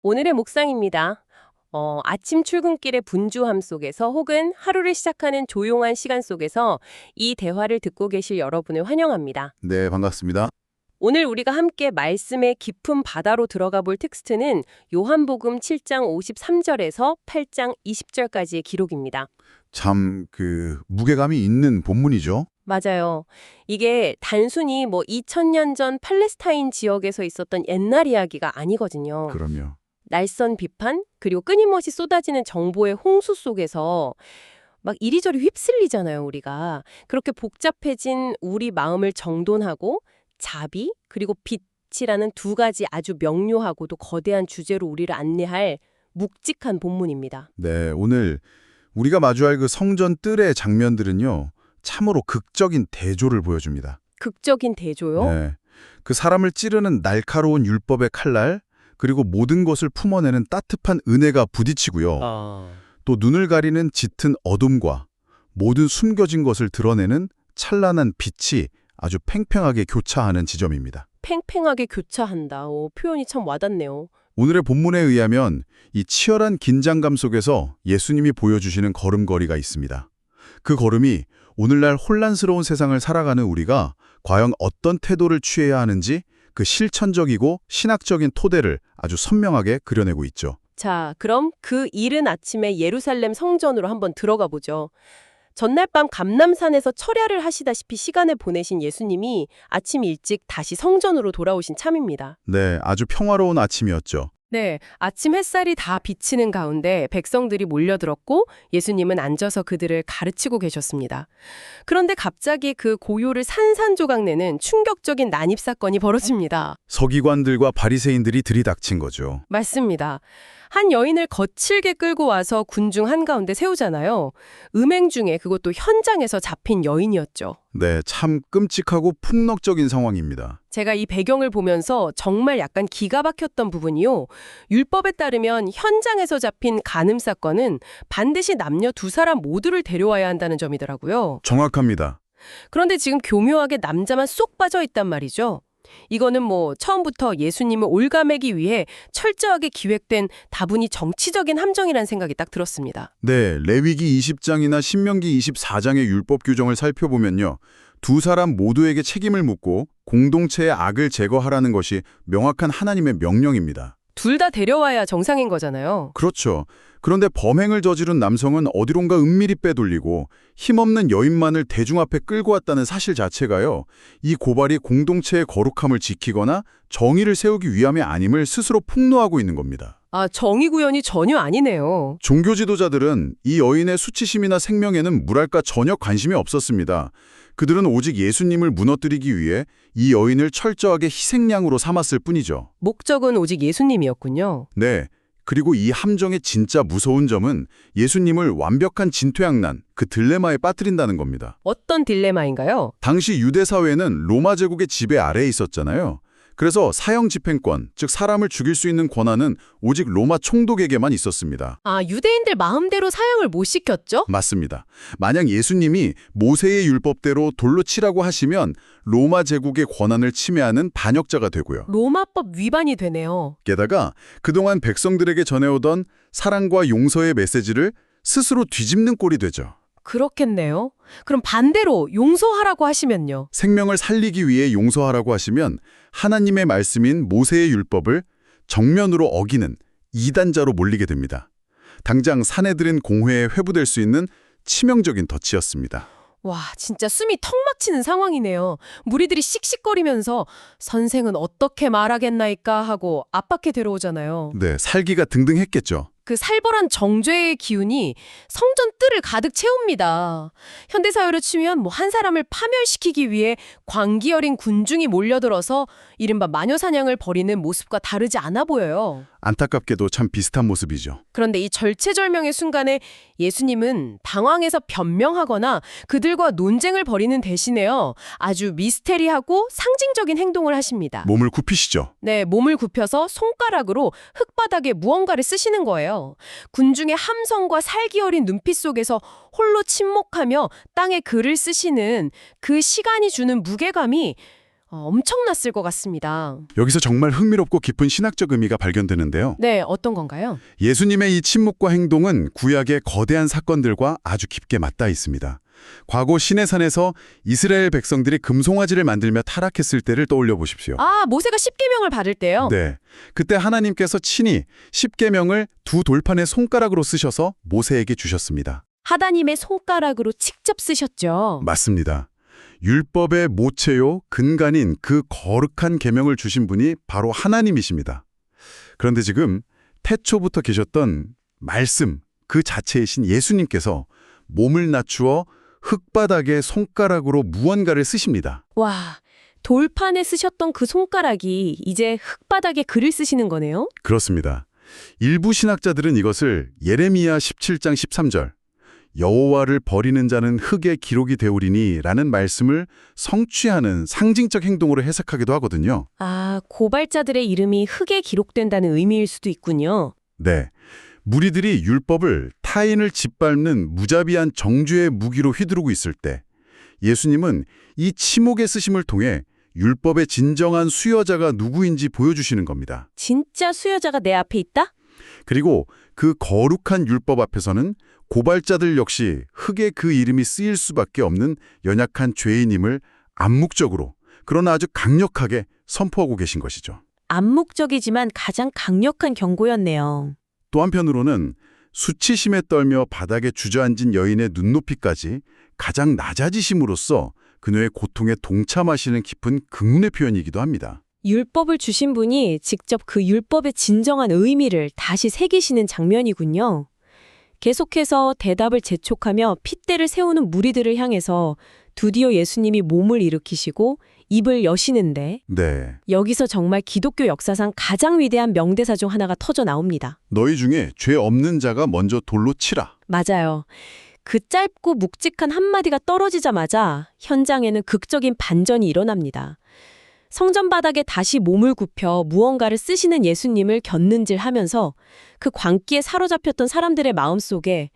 오늘의 묵상입니다. 아침 출근길의 분주함 속에서 혹은 하루를 시작하는 조용한 시간 속에서 이 대화를 듣고 계실 여러분을 환영합니다. 네, 반갑습니다. 오늘 우리가 함께 말씀의 깊은 바다로 들어가 볼 텍스트는 요한복음 7장 53절에서 8장 20절까지의 기록입니다. 참 무게감이 있는 본문이죠. 맞아요. 이게 단순히 2000년 전 팔레스타인 지역에서 있었던 옛날 이야기가 아니거든요. 그럼요. 날선 비판, 그리고 끊임없이 쏟아지는 정보의 홍수 속에서 막 이리저리 휩쓸리잖아요, 우리가. 그렇게 복잡해진 우리 마음을 정돈하고 자비, 그리고 빛이라는 두 가지 아주 명료하고도 거대한 주제로 우리를 안내할 묵직한 본문입니다. 네, 오늘 우리가 마주할 그 성전 뜰의 장면들은요. 참으로 극적인 대조를 보여줍니다. 극적인 대조요? 네. 그 사람을 찌르는 날카로운 율법의 칼날, 그리고 모든 것을 품어내는 따뜻한 은혜가 부딪히고요. 또 눈을 가리는 짙은 어둠과 모든 숨겨진 것을 드러내는 찬란한 빛이 아주 팽팽하게 교차하는 지점입니다. 팽팽하게 교차한다. 표현이 참 와닿네요. 오늘의 본문에 의하면 이 치열한 긴장감 속에서 예수님이 보여주시는 걸음걸이가 있습니다. 그 걸음이 오늘날 혼란스러운 세상을 살아가는 우리가 과연 어떤 태도를 취해야 하는지 그 실천적이고 신학적인 토대를 아주 선명하게 그려내고 있죠. 자, 그럼 그 이른 아침에 예루살렘 성전으로 한번 들어가 보죠. 전날 밤 감람산에서 철야를 하시다시피 시간을 보내신 예수님이 아침 일찍 다시 성전으로 돌아오신 참입니다. 네, 아주 평화로운 아침이었죠. 네, 아침 햇살이 다 비치는 가운데 백성들이 몰려들었고 예수님은 앉아서 그들을 가르치고 계셨습니다. 그런데 갑자기 그 고요를 산산조각내는 충격적인 난입 사건이 벌어집니다. 서기관들과 바리새인들이 들이닥친 거죠. 맞습니다. 한 여인을 거칠게 끌고 와서 군중 한가운데 세우잖아요. 음행 중에 그것도 현장에서 잡힌 여인이었죠. 네, 참 끔찍하고 폭력적인 상황입니다. 제가 이 배경을 보면서 정말 약간 기가 막혔던 부분이요. 율법에 따르면 현장에서 잡힌 간음 사건은 반드시 남녀 두 사람 모두를 데려와야 한다는 점이더라고요. 정확합니다. 그런데 지금 교묘하게 남자만 쏙 빠져 있단 말이죠. 이거는 처음부터 예수님을 올가매기 위해 철저하게 기획된 다분히 정치적인 함정이라는 생각이 딱 들었습니다. 네, 레위기 20장이나 신명기 24장의 율법 규정을 살펴보면요. 두 사람 모두에게 책임을 묻고 공동체의 악을 제거하라는 것이 명확한 하나님의 명령입니다. 둘 다 데려와야 정상인 거잖아요. 그렇죠. 그런데 범행을 저지른 남성은 어디론가 은밀히 빼돌리고 힘없는 여인만을 대중 앞에 끌고 왔다는 사실 자체가요. 이 고발이 공동체의 거룩함을 지키거나 정의를 세우기 위함이 아님을 스스로 폭로하고 있는 겁니다. 아, 정의 구현이 전혀 아니네요. 종교 지도자들은 이 여인의 수치심이나 생명에는 물할까 전혀 관심이 없었습니다. 그들은 오직 예수님을 무너뜨리기 위해 이 여인을 철저하게 희생양으로 삼았을 뿐이죠. 목적은 오직 예수님이었군요. 네. 그리고 이 함정의 진짜 무서운 점은 예수님을 완벽한 진퇴양난, 그 딜레마에 빠뜨린다는 겁니다. 어떤 딜레마인가요? 당시 유대 사회는 로마 제국의 지배 아래에 있었잖아요. 그래서 사형 집행권, 즉 사람을 죽일 수 있는 권한은 오직 로마 총독에게만 있었습니다. 아, 유대인들 마음대로 사형을 못 시켰죠? 맞습니다. 만약 예수님이 모세의 율법대로 돌로 치라고 하시면 로마 제국의 권한을 침해하는 반역자가 되고요. 로마법 위반이 되네요. 게다가 그동안 백성들에게 전해오던 사랑과 용서의 메시지를 스스로 뒤집는 꼴이 되죠. 그렇겠네요. 그럼 반대로 용서하라고 하시면요. 생명을 살리기 위해 용서하라고 하시면 하나님의 말씀인 모세의 율법을 정면으로 어기는 이단자로 몰리게 됩니다. 당장 사내들인 공회에 회부될 수 있는 치명적인 덫이었습니다. 와, 진짜 숨이 턱 막히는 상황이네요. 무리들이 씩씩거리면서 선생은 어떻게 말하겠나이까 하고 압박해 데려오잖아요. 네, 살기가 등등했겠죠. 그 살벌한 정죄의 기운이 성전 뜰을 가득 채웁니다. 현대사회로 치면 한 사람을 파멸시키기 위해 광기 어린 군중이 몰려들어서 이른바 마녀사냥을 벌이는 모습과 다르지 않아 보여요. 안타깝게도 참 비슷한 모습이죠. 그런데 이 절체절명의 순간에 예수님은 당황해서 변명하거나 그들과 논쟁을 벌이는 대신에요. 아주 미스테리하고 상징적인 행동을 하십니다. 몸을 굽히시죠. 네, 몸을 굽혀서 손가락으로 흙바닥에 무언가를 쓰시는 거예요. 군중의 함성과 살기 어린 눈빛 속에서 홀로 침묵하며 땅에 글을 쓰시는 그 시간이 주는 무게감이 엄청났을 것 같습니다. 여기서 정말 흥미롭고 깊은 신학적 의미가 발견되는데요. 네, 어떤 건가요? 예수님의 이 침묵과 행동은 구약의 거대한 사건들과 아주 깊게 맞닿아 있습니다. 과거 시내산에서 이스라엘 백성들이 금송아지를 만들며 타락했을 때를 떠올려 보십시오. 모세가 십계명을 받을 때요? 네, 그때 하나님께서 친히 십계명을 두 돌판의 손가락으로 쓰셔서 모세에게 주셨습니다. 하나님의 손가락으로 직접 쓰셨죠. 맞습니다. 율법의 모체요 근간인 그 거룩한 계명을 주신 분이 바로 하나님이십니다. 그런데 지금 태초부터 계셨던 말씀 그 자체이신 예수님께서 몸을 낮추어 흙바닥에 손가락으로 무언가를 쓰십니다. 와, 돌판에 쓰셨던 그 손가락이 이제 흙바닥에 글을 쓰시는 거네요? 그렇습니다. 일부 신학자들은 이것을 예레미야 17장 13절 여호와를 버리는 자는 흙에 기록이 되오리니 라는 말씀을 성취하는 상징적 행동으로 해석하기도 하거든요. 고발자들의 이름이 흙에 기록된다는 의미일 수도 있군요. 네, 무리들이 율법을 타인을 짓밟는 무자비한 정죄의 무기로 휘두르고 있을 때 예수님은 이 침묵의 쓰심을 통해 율법의 진정한 수여자가 누구인지 보여주시는 겁니다. 진짜 수여자가 내 앞에 있다? 그리고 그 거룩한 율법 앞에서는 고발자들 역시 흙에 그 이름이 쓰일 수밖에 없는 연약한 죄인임을 암묵적으로 그러나 아주 강력하게 선포하고 계신 것이죠. 암묵적이지만 가장 강력한 경고였네요. 또 한편으로는 수치심에 떨며 바닥에 주저앉은 여인의 눈높이까지 가장 낮아지심으로써 그녀의 고통에 동참하시는 깊은 긍문의 표현이기도 합니다. 율법을 주신 분이 직접 그 율법의 진정한 의미를 다시 새기시는 장면이군요. 계속해서 대답을 재촉하며 핏대를 세우는 무리들을 향해서 드디어 예수님이 몸을 일으키시고 입을 여시는데 네, 여기서 정말 기독교 역사상 가장 위대한 명대사 중 하나가 터져 나옵니다. 너희 중에 죄 없는 자가 먼저 돌로 치라. 맞아요. 그 짧고 묵직한 한마디가 떨어지자마자 현장에는 극적인 반전이 일어납니다. 성전 바닥에 다시 몸을 굽혀 무언가를 쓰시는 예수님을 곁눈질하면서 그 광기에 사로잡혔던 사람들의 마음속에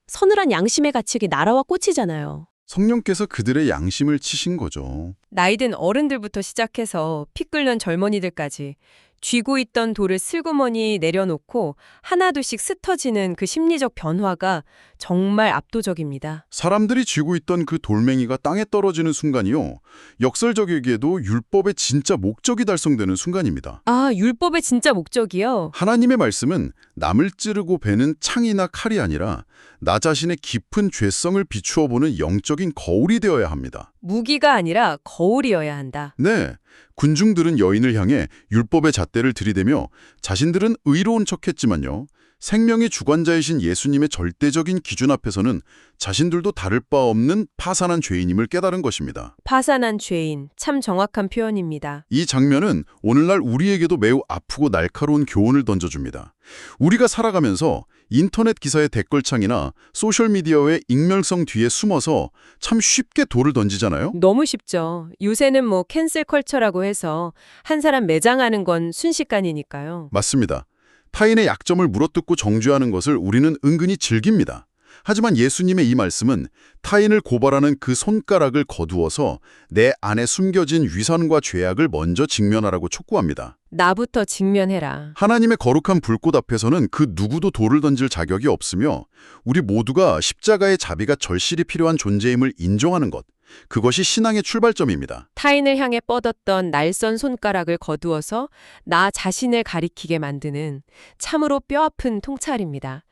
서늘한 양심의 가책이 날아와 꽂히잖아요. 성령께서 그들의 양심을 치신 거죠. 나이든 어른들부터 시작해서 피 끓는 젊은이들까지 쥐고 있던 돌을 슬그머니 내려놓고 하나둘씩 스터지는 그 심리적 변화가 정말 압도적입니다. 사람들이 쥐고 있던 그 돌멩이가 땅에 떨어지는 순간이요. 역설적이게도 율법의 진짜 목적이 달성되는 순간입니다. 율법의 진짜 목적이요? 하나님의 말씀은 남을 찌르고 베는 창이나 칼이 아니라 나 자신의 깊은 죄성을 비추어 보는 영적인 거울이 되어야 합니다. 무기가 아니라 거울이어야 한다. 네, 군중들은 여인을 향해 율법의 잣대를 들이대며 자신들은 의로운 척했지만요. 생명의 주관자이신 예수님의 절대적인 기준 앞에서는 자신들도 다를 바 없는 파산한 죄인임을 깨달은 것입니다. 파산한 죄인, 참 정확한 표현입니다. 이 장면은 오늘날 우리에게도 매우 아프고 날카로운 교훈을 던져줍니다. 우리가 살아가면서 인터넷 기사의 댓글창이나 소셜미디어의 익명성 뒤에 숨어서 참 쉽게 돌을 던지잖아요? 너무 쉽죠. 요새는 캔슬 컬처라고 해서 한 사람 매장하는 건 순식간이니까요. 맞습니다. 타인의 약점을 물어뜯고 정죄하는 것을 우리는 은근히 즐깁니다. 하지만 예수님의 이 말씀은 타인을 고발하는 그 손가락을 거두어서 내 안에 숨겨진 위선과 죄악을 먼저 직면하라고 촉구합니다. 나부터 직면해라. 하나님의 거룩한 불꽃 앞에서는 그 누구도 돌을 던질 자격이 없으며 우리 모두가 십자가의 자비가 절실히 필요한 존재임을 인정하는 것, 그것이 신앙의 출발점입니다. 타인을 향해 뻗었던 날선 손가락을 거두어서 나 자신을 가리키게 만드는 참으로 뼈아픈 통찰입니다.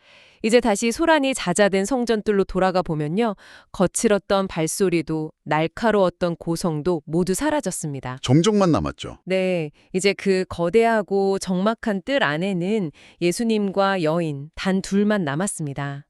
이제 다시 소란이 잦아든 성전뜰로 돌아가 보면요. 거칠었던 발소리도 날카로웠던 고성도 모두 사라졌습니다. 정적만 남았죠. 네, 이제 그 거대하고 적막한 뜰 안에는 예수님과 여인 단 둘만 남았습니다.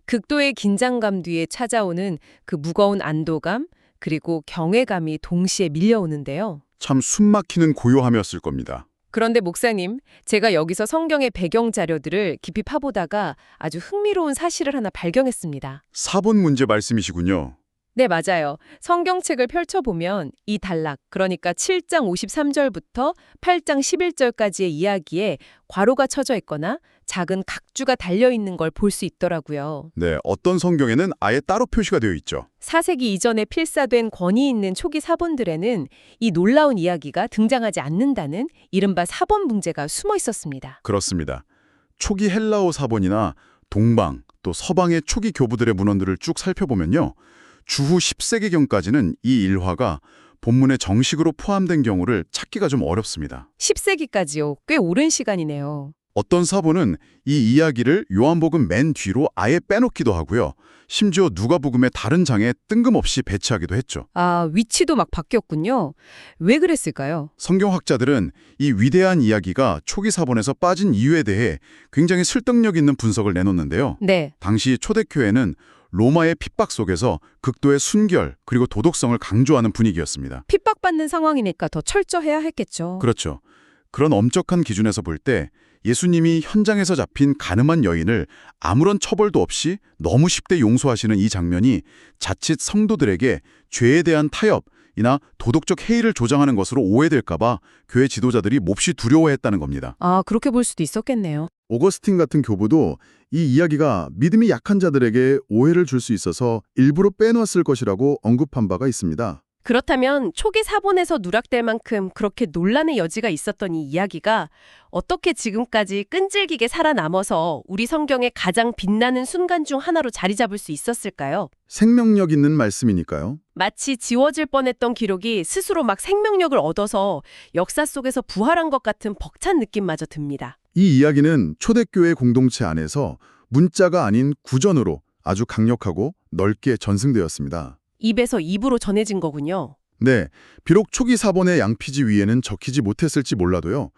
극도의 긴장감 뒤에 찾아오는 그 무거운 안도감 그리고 경외감이 동시에 밀려오는데요. 참 숨막히는 고요함이었을 겁니다. 그런데 목사님, 제가 여기서 성경의 배경 자료들을 깊이 파보다가 아주 흥미로운 사실을 하나 발견했습니다. 사본 문제 말씀이시군요. 네, 맞아요. 성경책을 펼쳐보면 이 단락, 그러니까 7장 53절부터 8장 11절까지의 이야기에 괄호가 쳐져 있거나 작은 각주가 달려있는 걸 볼 수 있더라고요. 네, 어떤 성경에는 아예 따로 표시가 되어 있죠. 4세기 이전에 필사된 권위 있는 초기 사본들에는 이 놀라운 이야기가 등장하지 않는다는 이른바 사본 붕괴가 숨어 있었습니다. 그렇습니다. 초기 헬라어 사본이나 동방 또 서방의 초기 교부들의 문헌들을 쭉 살펴보면요. 주후 10세기경까지는 이 일화가 본문에 정식으로 포함된 경우를 찾기가 좀 어렵습니다. 10세기까지요. 꽤 오랜 시간이네요. 어떤 사본은 이 이야기를 요한복음 맨 뒤로 아예 빼놓기도 하고요. 심지어 누가복음의 다른 장에 뜬금없이 배치하기도 했죠. 아, 위치도 막 바뀌었군요. 왜 그랬을까요? 성경학자들은 이 위대한 이야기가 초기 사본에서 빠진 이유에 대해 굉장히 설득력 있는 분석을 내놓는데요. 네. 당시 초대교회는 로마의 핍박 속에서 극도의 순결 그리고 도덕성을 강조하는 분위기였습니다. 핍박받는 상황이니까 더 철저해야 했겠죠. 그렇죠. 그런 엄격한 기준에서 볼 때 예수님이 현장에서 잡힌 가늠한 여인을 아무런 처벌도 없이 너무 쉽게 용서하시는 이 장면이 자칫 성도들에게 죄에 대한 타협이나 도덕적 해이를 조장하는 것으로 오해될까 봐 교회 지도자들이 몹시 두려워했다는 겁니다. 아, 그렇게 볼 수도 있었겠네요. 오거스틴 같은 교부도 이 이야기가 믿음이 약한 자들에게 오해를 줄 수 있어서 일부러 빼놓았을 것이라고 언급한 바가 있습니다. 그렇다면 초기 사본에서 누락될 만큼 그렇게 논란의 여지가 있었던 이 이야기가 어떻게 지금까지 끈질기게 살아남아서 우리 성경의 가장 빛나는 순간 중 하나로 자리 잡을 수 있었을까요? 생명력 있는 말씀이니까요. 마치 지워질 뻔했던 기록이 스스로 막 생명력을 얻어서 역사 속에서 부활한 것 같은 벅찬 느낌마저 듭니다. 이 이야기는 초대교회 공동체 안에서 문자가 아닌 구전으로 아주 강력하고 넓게 전승되었습니다. 입에서 입으로 전해진 거군요. 네, 비록 초기 사본의 양피지 위에는 적히지 못했을지 몰라도요.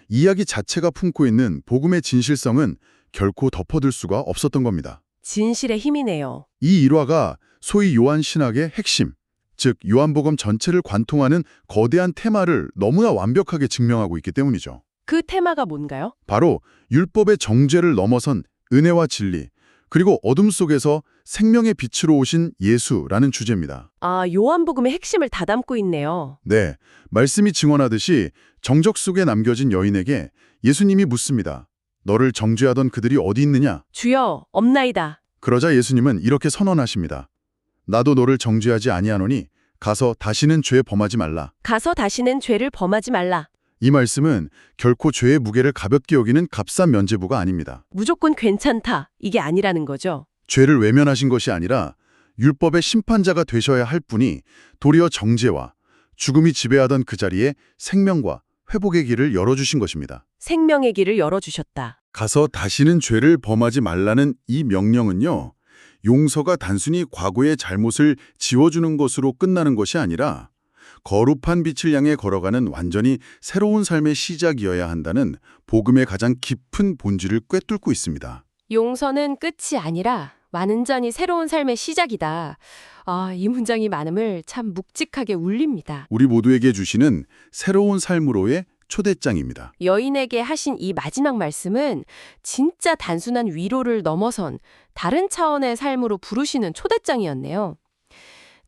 이야기 자체가 품고 있는 복음의 진실성은 결코 덮어둘 수가 없었던 겁니다. 진실의 힘이네요. 이 일화가 소위 요한 신학의 핵심, 즉 요한복음 전체를 관통하는 거대한 테마를 너무나 완벽하게 증명하고 있기 때문이죠. 그 테마가 뭔가요? 바로 율법의 정죄를 넘어선 은혜와 진리, 그리고 어둠 속에서 생명의 빛으로 오신 예수라는 주제입니다. 아, 요한복음의 핵심을 다 담고 있네요. 네, 말씀이 증언하듯이 정적 속에 남겨진 여인에게 예수님이 묻습니다. 너를 정죄하던 그들이 어디 있느냐? 주여, 없나이다. 그러자 예수님은 이렇게 선언하십니다. 나도 너를 정죄하지 아니하노니 가서 다시는 죄 범하지 말라. 가서 다시는 죄를 범하지 말라. 이 말씀은 결코 죄의 무게를 가볍게 여기는 값싼 면죄부가 아닙니다. 무조건 괜찮다. 이게 아니라는 거죠. 죄를 외면하신 것이 아니라 율법의 심판자가 되셔야 할 분이 도리어 정죄와 죽음이 지배하던 그 자리에 생명과 회복의 길을 열어주신 것입니다. 생명의 길을 열어주셨다. 가서 다시는 죄를 범하지 말라는 이 명령은요. 용서가 단순히 과거의 잘못을 지워주는 것으로 끝나는 것이 아니라 거룩한 빛을 향해 걸어가는 완전히 새로운 삶의 시작이어야 한다는 복음의 가장 깊은 본질을 꿰뚫고 있습니다. 용서는 끝이 아니라 완전히 새로운 삶의 시작이다. 아, 이 문장이 많음을 참 묵직하게 울립니다. 우리 모두에게 주시는 새로운 삶으로의 초대장입니다. 여인에게 하신 이 마지막 말씀은 진짜 단순한 위로를 넘어선 다른 차원의 삶으로 부르시는 초대장이었네요.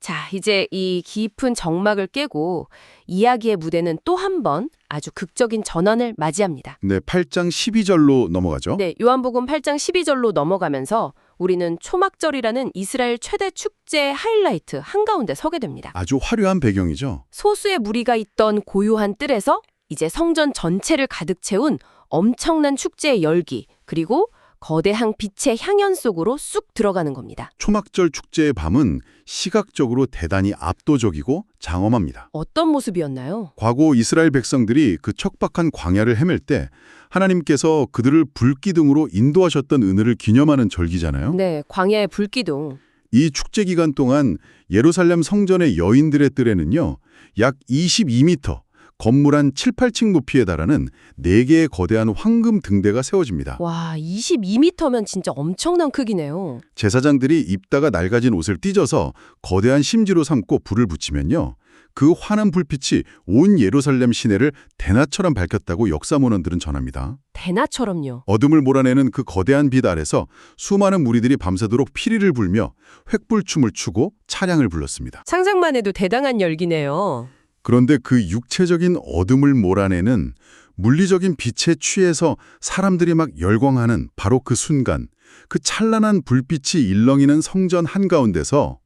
자, 이제 이 깊은 정막을 깨고 이야기의 무대는 또 한 번 아주 극적인 전환을 맞이합니다. 네, 8장 12절로 넘어가죠. 네, 요한복음 8장 12절로 넘어가면서 우리는 초막절이라는 이스라엘 최대 축제의 하이라이트 한가운데 서게 됩니다. 아주 화려한 배경이죠. 소수의 무리가 있던 고요한 뜰에서 이제 성전 전체를 가득 채운 엄청난 축제의 열기, 그리고 거대한 빛의 향연 속으로 쑥 들어가는 겁니다. 초막절 축제의 밤은 시각적으로 대단히 압도적이고 장엄합니다. 어떤 모습이었나요? 과거 이스라엘 백성들이 그 척박한 광야를 헤맬 때 하나님께서 그들을 불기둥으로 인도하셨던 은혜를 기념하는 절기잖아요. 네, 광야의 불기둥. 이 축제 기간 동안 예루살렘 성전의 여인들의 뜰에는요. 약 22m, 건물 한 7, 8층 높이에 달하는 4개의 거대한 황금 등대가 세워집니다. 와, 22m면 진짜 엄청난 크기네요. 제사장들이 입다가 낡아진 옷을 찢어서 거대한 심지로 삼고 불을 붙이면요. 그 환한 불빛이 온 예루살렘 시내를 대낮처럼 밝혔다고 역사문헌들은 전합니다. 대낮처럼요. 어둠을 몰아내는 그 거대한 빛 아래서 수많은 무리들이 밤새도록 피리를 불며 횃불춤을 추고 찬양을 불렀습니다. 상상만 해도 대단한 열기네요. 그런데 그 육체적인 어둠을 몰아내는 물리적인 빛에 취해서 사람들이 막 열광하는 바로 그 순간, 그 찬란한 불빛이 일렁이는 성전 한가운데서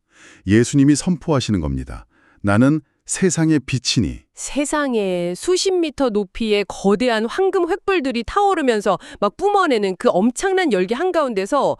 예수님이 선포하시는 겁니다. 나는 세상의 빛이니. 세상에 수십 미터 높이의 거대한 황금 횃불들이 타오르면서 막 뿜어내는 그 엄청난 열기 한가운데서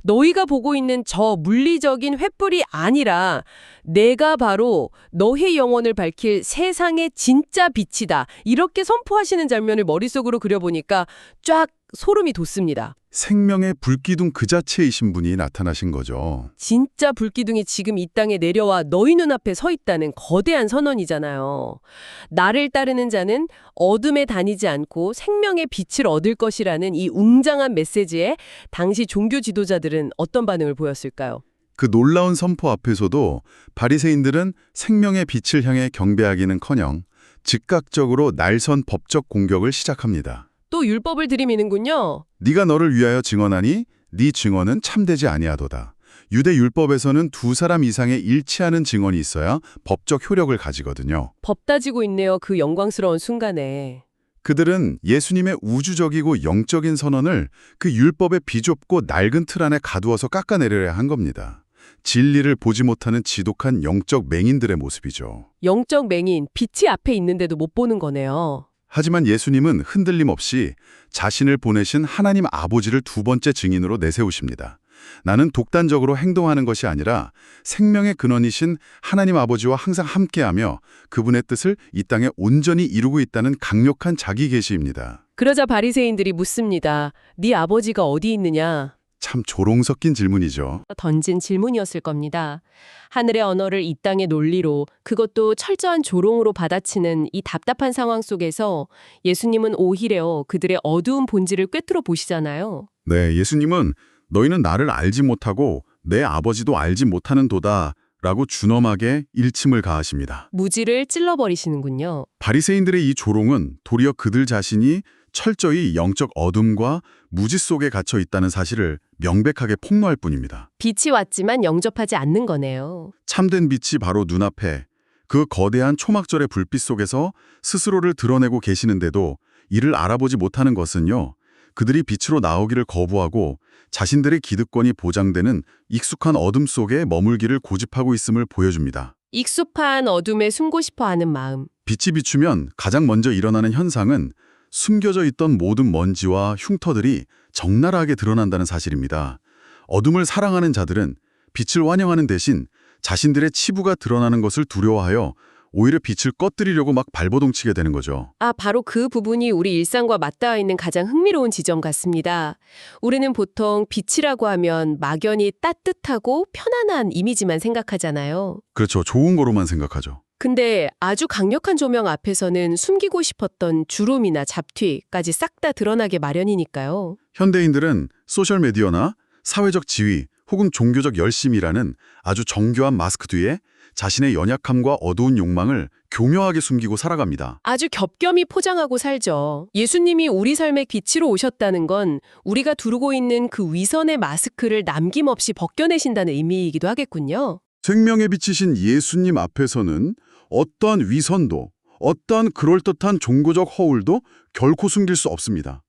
너희가 보고 있는 저 물리적인 횃불이 아니라 내가 바로 너의 영혼을 밝힐 세상의 진짜 빛이다. 이렇게 선포하시는 장면을 머릿속으로 그려보니까 쫙 소름이 돋습니다. 생명의 불기둥 그 자체이신 분이 나타나신 거죠. 진짜 불기둥이 지금 이 땅에 내려와 너희 눈앞에 서 있다는 거대한 선언이잖아요. 나를 따르는 자는 어둠에 다니지 않고 생명의 빛을 얻을 것이라는 이 웅장한 메시지에 당시 종교 지도자들은 어떤 반응을 보였을까요? 그 놀라운 선포 앞에서도 바리새인들은 생명의 빛을 향해 경배하기는커녕 즉각적으로 날선 법적 공격을 시작합니다. 또 율법을 들이미는군요. 네가 너를 위하여 증언하니 네 증언은 참되지 아니하도다. 유대 율법에서는 두 사람 이상의 일치하는 증언이 있어야 법적 효력을 가지거든요. 법 따지고 있네요. 그 영광스러운 순간에. 그들은 예수님의 우주적이고 영적인 선언을 그 율법의 비좁고 낡은 틀 안에 가두어서 깎아내려야 한 겁니다. 진리를 보지 못하는 지독한 영적 맹인들의 모습이죠. 영적 맹인, 빛이 앞에 있는데도 못 보는 거네요. 하지만 예수님은 흔들림 없이 자신을 보내신 하나님 아버지를 두 번째 증인으로 내세우십니다. 나는 독단적으로 행동하는 것이 아니라 생명의 근원이신 하나님 아버지와 항상 함께하며 그분의 뜻을 이 땅에 온전히 이루고 있다는 강력한 자기 계시입니다. 그러자 바리새인들이 묻습니다. 네 아버지가 어디 있느냐? 참 조롱 섞인 질문이죠. 던진 질문이었을 겁니다. 하늘의 언어를 이 땅의 논리로, 그것도 철저한 조롱으로 받아치는 이 답답한 상황 속에서 예수님은 오히려 그들의 어두운 본질을 꿰뚫어 보시잖아요. 네, 예수님은 너희는 나를 알지 못하고 내 아버지도 알지 못하는 도다 라고 준엄하게 일침을 가하십니다. 무지를 찔러버리시는군요. 바리새인들의 이 조롱은 도리어 그들 자신이 철저히 영적 어둠과 무지 속에 갇혀 있다는 사실을 명백하게 폭로할 뿐입니다. 빛이 왔지만 영접하지 않는 거네요. 참된 빛이 바로 눈앞에 그 거대한 초막절의 불빛 속에서 스스로를 드러내고 계시는데도 이를 알아보지 못하는 것은요. 그들이 빛으로 나오기를 거부하고 자신들의 기득권이 보장되는 익숙한 어둠 속에 머물기를 고집하고 있음을 보여줍니다. 익숙한 어둠에 숨고 싶어하는 마음. 빛이 비추면 가장 먼저 일어나는 현상은 숨겨져 있던 모든 먼지와 흉터들이 적나라하게 드러난다는 사실입니다. 어둠을 사랑하는 자들은 빛을 환영하는 대신 자신들의 치부가 드러나는 것을 두려워하여 오히려 빛을 꺼뜨리려고 막 발버둥치게 되는 거죠. 바로 그 부분이 우리 일상과 맞닿아 있는 가장 흥미로운 지점 같습니다. 우리는 보통 빛이라고 하면 막연히 따뜻하고 편안한 이미지만 생각하잖아요. 그렇죠. 좋은 거로만 생각하죠. 근데 아주 강력한 조명 앞에서는 숨기고 싶었던 주름이나 잡티까지 싹 다 드러나게 마련이니까요. 현대인들은 소셜미디어나 사회적 지위 혹은 종교적 열심이라는 아주 정교한 마스크 뒤에 자신의 연약함과 어두운 욕망을 교묘하게 숨기고 살아갑니다. 아주 겹겹이 포장하고 살죠. 예수님이 우리 삶의 빛으로 오셨다는 건 우리가 두르고 있는 그 위선의 마스크를 남김없이 벗겨내신다는 의미이기도 하겠군요. 생명의 빛이신 예수님 앞에서는 어떠한 위선도, 어떠한 그럴듯한 종교적 허울도 결코 숨길 수 없습니다.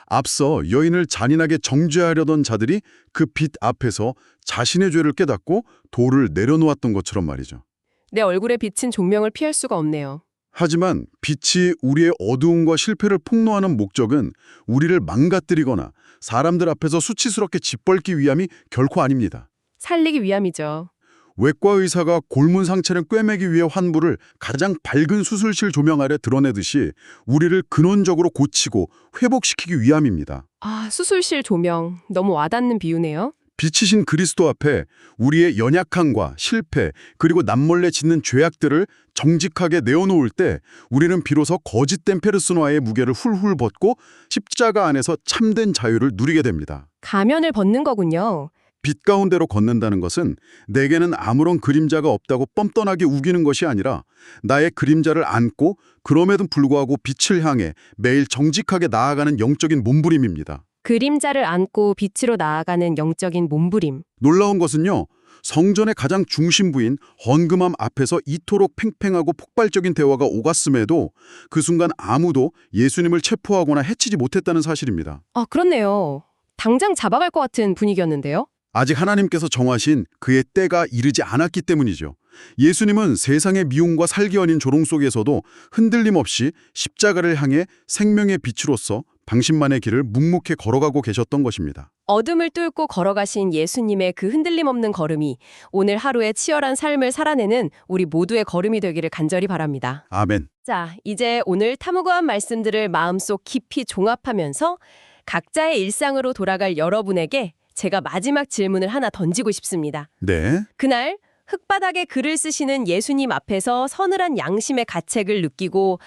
앞서 여인을 잔인하게 정죄하려던 자들이 그 빛 앞에서 자신의 죄를 깨닫고 돌을 내려놓았던 것처럼 말이죠. 내 얼굴에 비친 종명을 피할 수가 없네요. 하지만 빛이 우리의 어두움과 실패를 폭로하는 목적은 우리를 망가뜨리거나 사람들 앞에서 수치스럽게 짓밟기 위함이 결코 아닙니다. 살리기 위함이죠. 외과 의사가 골문 상처를 꿰매기 위해 환부를 가장 밝은 수술실 조명 아래 드러내듯이 우리를 근원적으로 고치고 회복시키기 위함입니다. 수술실 조명. 너무 와닿는 비유네요. 빛이신 그리스도 앞에 우리의 연약함과 실패 그리고 남몰래 짓는 죄악들을 정직하게 내어놓을 때 우리는 비로소 거짓된 페르소나의 무게를 훌훌 벗고 십자가 안에서 참된 자유를 누리게 됩니다. 가면을 벗는 거군요. 빛 가운데로 걷는다는 것은 내게는 아무런 그림자가 없다고 뻔뻔하게 우기는 것이 아니라 나의 그림자를 안고 그럼에도 불구하고 빛을 향해 매일 정직하게 나아가는 영적인 몸부림입니다. 그림자를 안고 빛으로 나아가는 영적인 몸부림. 놀라운 것은요. 성전의 가장 중심부인 헌금함 앞에서 이토록 팽팽하고 폭발적인 대화가 오갔음에도 그 순간 아무도 예수님을 체포하거나 해치지 못했다는 사실입니다. 아, 그렇네요. 당장 잡아갈 것 같은 분위기였는데요. 아직 하나님께서 정하신 그의 때가 이르지 않았기 때문이죠. 예수님은 세상의 미움과 살기 어린 조롱 속에서도 흔들림 없이 십자가를 향해 생명의 빛으로서 당신만의 길을 묵묵히 걸어가고 계셨던 것입니다. 어둠을 뚫고 걸어가신 예수님의 그 흔들림 없는 걸음이 오늘 하루의 치열한 삶을 살아내는 우리 모두의 걸음이 되기를 간절히 바랍니다. 아멘. 자, 이제 오늘 탐구한 말씀들을 마음속 깊이 종합하면서 각자의 일상으로 돌아갈 여러분에게 제가 마지막 질문을 하나 던지고 싶습니다. 네. 그날 흙바닥에 글을 쓰시는 예수님 앞에서 서늘한 양심의 가책을 느끼고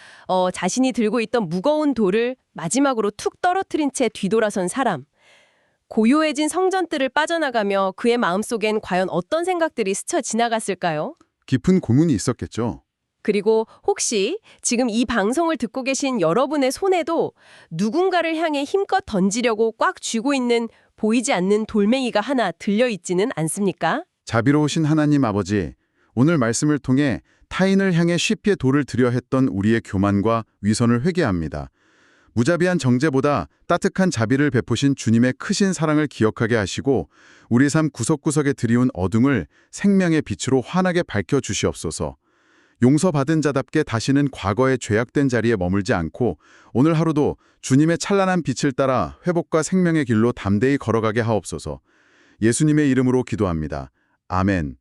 자신이 들고 있던 무거운 돌을 마지막으로 툭 떨어뜨린 채 뒤돌아선 사람. 고요해진 성전뜰을 빠져나가며 그의 마음속엔 과연 어떤 생각들이 스쳐 지나갔을까요? 깊은 고민이 있었겠죠. 그리고 혹시 지금 이 방송을 듣고 계신 여러분의 손에도 누군가를 향해 힘껏 던지려고 꽉 쥐고 있는 보이지 않는 돌멩이가 하나 들려있지는 않습니까? 자비로우신 하나님 아버지, 오늘 말씀을 통해 타인을 향해 쉽게 돌을 들여 했던 우리의 교만과 위선을 회개합니다. 무자비한 정죄보다 따뜻한 자비를 베푸신 주님의 크신 사랑을 기억하게 하시고 우리 삶 구석구석에 드리운 어둠을 생명의 빛으로 환하게 밝혀주시옵소서. 용서받은 자답게 다시는 과거의 죄악된 자리에 머물지 않고 오늘 하루도 주님의 찬란한 빛을 따라 회복과 생명의 길로 담대히 걸어가게 하옵소서. 예수님의 이름으로 기도합니다. 아멘.